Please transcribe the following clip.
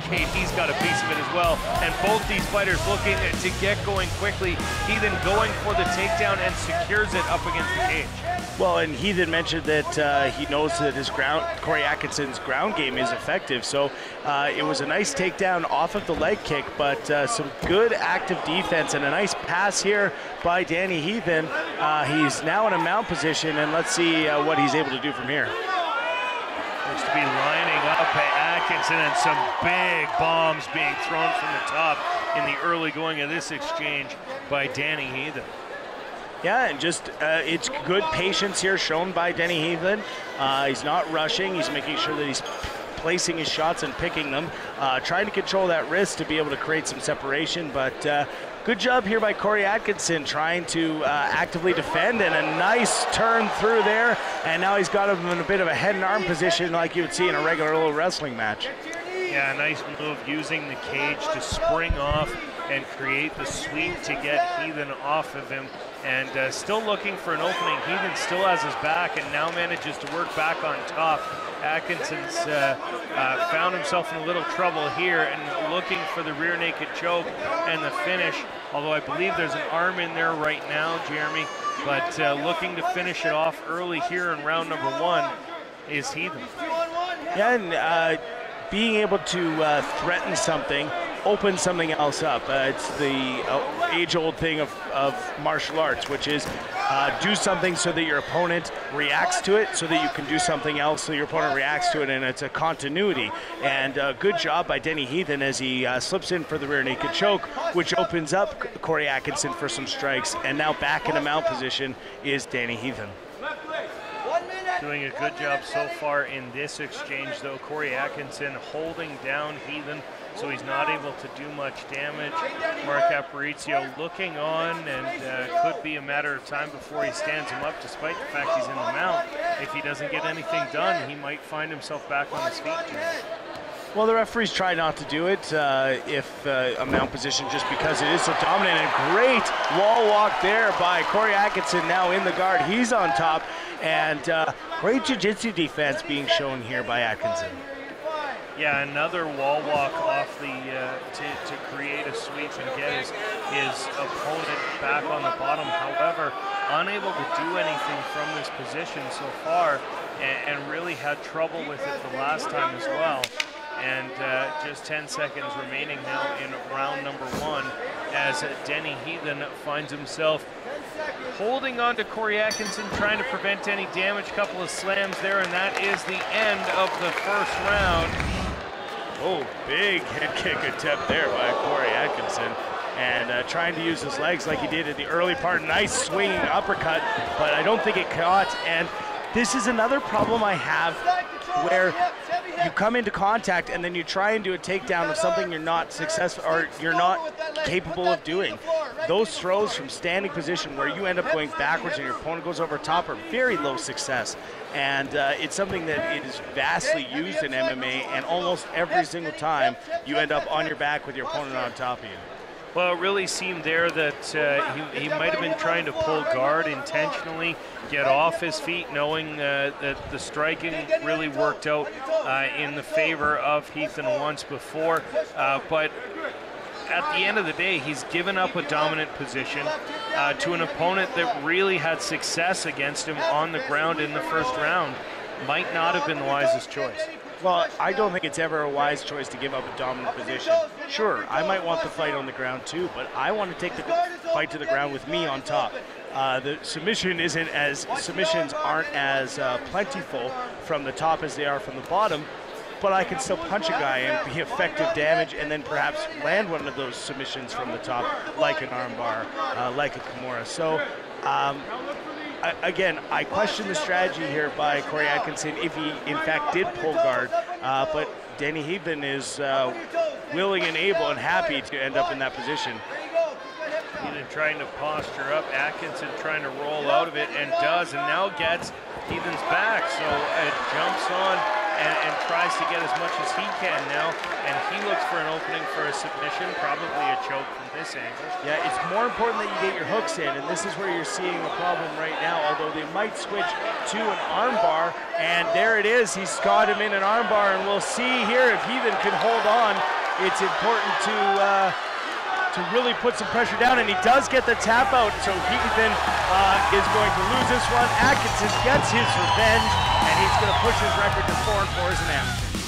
indicate he's got a piece of it as well. And both these fighters looking to get going quickly. Heathen going for the takedown and secures it up against the cage. Well, and Heathen mentioned that he knows that Corey Atkinson's ground game is effective. So it was a nice takedown off of the leg kick, but some good active defense and a nice pass here by Denny Heathen. He's now in a mount position, and let's see what he's able to do from here. Looks to be lining up at Atkinson, and some big bombs being thrown from the top in the early going of this exchange by Denny Heathen. Yeah, and just it's good patience here shown by Denny Heathen. He's not rushing. He's making sure that he's placing his shots and picking them, trying to control that wrist to be able to create some separation. But good job here by Corey Atkinson trying to actively defend, and a nice turn through there. And now he's got him in a bit of a head and arm position like you would see in a regular little wrestling match. Yeah, nice move using the cage to spring off and create the sweep to get Heathen off of him. And still looking for an opening. Heathen still has his back and now manages to work back on top. Atkinson's found himself in a little trouble here and looking for the rear naked choke and the finish. Although I believe there's an arm in there right now, Jeremy. But looking to finish it off early here in round number 1 is Heathen. Yeah, and being able to threaten something, open something else up. It's the age-old thing of martial arts, which is do something so that your opponent reacts to it, so that you can do something else so your opponent reacts to it, and it's a continuity. And good job by Denny Heathen as he slips in for the rear naked choke, which opens up Corey Atkinson for some strikes. And now back in a mount position is Denny Heathen. Doing a good job so far in this exchange, though. Corey Atkinson holding down Heathen so he's not able to do much damage. Mark Aparicio looking on, and could be a matter of time before he stands him up, despite the fact he's in the mount. If he doesn't get anything done, he might find himself back on his feet. Well, the referees try not to do it if a mount position, just because it is so dominant. And great wall walk there by Corey Atkinson, now in the guard. He's on top, and great jiu-jitsu defense being shown here by Atkinson. Yeah, another wall walk off the to create a sweep and get his opponent back on the bottom. However, unable to do anything from this position so far, and really had trouble with it the last time as well. And just 10 seconds remaining now in round number 1 as Denny Heathen finds himself holding on to Corey Atkinson, trying to prevent any damage. Couple of slams there, and that is the end of the first round. Oh, big head kick attempt there by Corey Atkinson. And trying to use his legs like he did in the early part. Nice swinging uppercut, but I don't think it caught. And this is another problem I have, where you come into contact and then you try and do a takedown of something you're not successful or you're not capable of doing. Those throws from standing position where you end up going backwards and your opponent goes over top are very low success. And it's something that is vastly used in MMA, and almost every single time you end up on your back with your opponent on top of you. Well, it really seemed there that he might have been trying to pull guard intentionally, get off his feet, knowing that the striking really worked out in the favor of Heathen once before. But at the end of the day, he's given up a dominant position to an opponent that really had success against him on the ground in the first round. Might not have been the wisest choice. Well, I don't think it's ever a wise choice to give up a dominant position. Sure, I might want the fight on the ground too, but I want to take the fight to the ground with me on top. The submissions aren't as plentiful from the top as they are from the bottom, but I can still punch a guy and be effective damage, and then perhaps land one of those submissions from the top, like an armbar, like a Kimura. So, again, I question the strategy here by Corey Atkinson if he, in fact, did pull guard, but Denny Heathen is willing and able and happy to end up in that position. Heathen trying to posture up, Atkinson trying to roll out of it, and does, and now gets Heathen's back, so it jumps on and tries to get as much as he can now, and he looks for an opening for a submission, probably a choke from this angle. Yeah, it's more important that you get your hooks in, and this is where you're seeing the problem right now, although they might switch to an armbar, and there it is. He's got him in an armbar, and we'll see here if Heathen can hold on. It's important to really put some pressure down, and he does get the tap out, so Heathen is going to lose this one. Atkinson gets his revenge, and he's going to push his record to 4-4 as an amateur.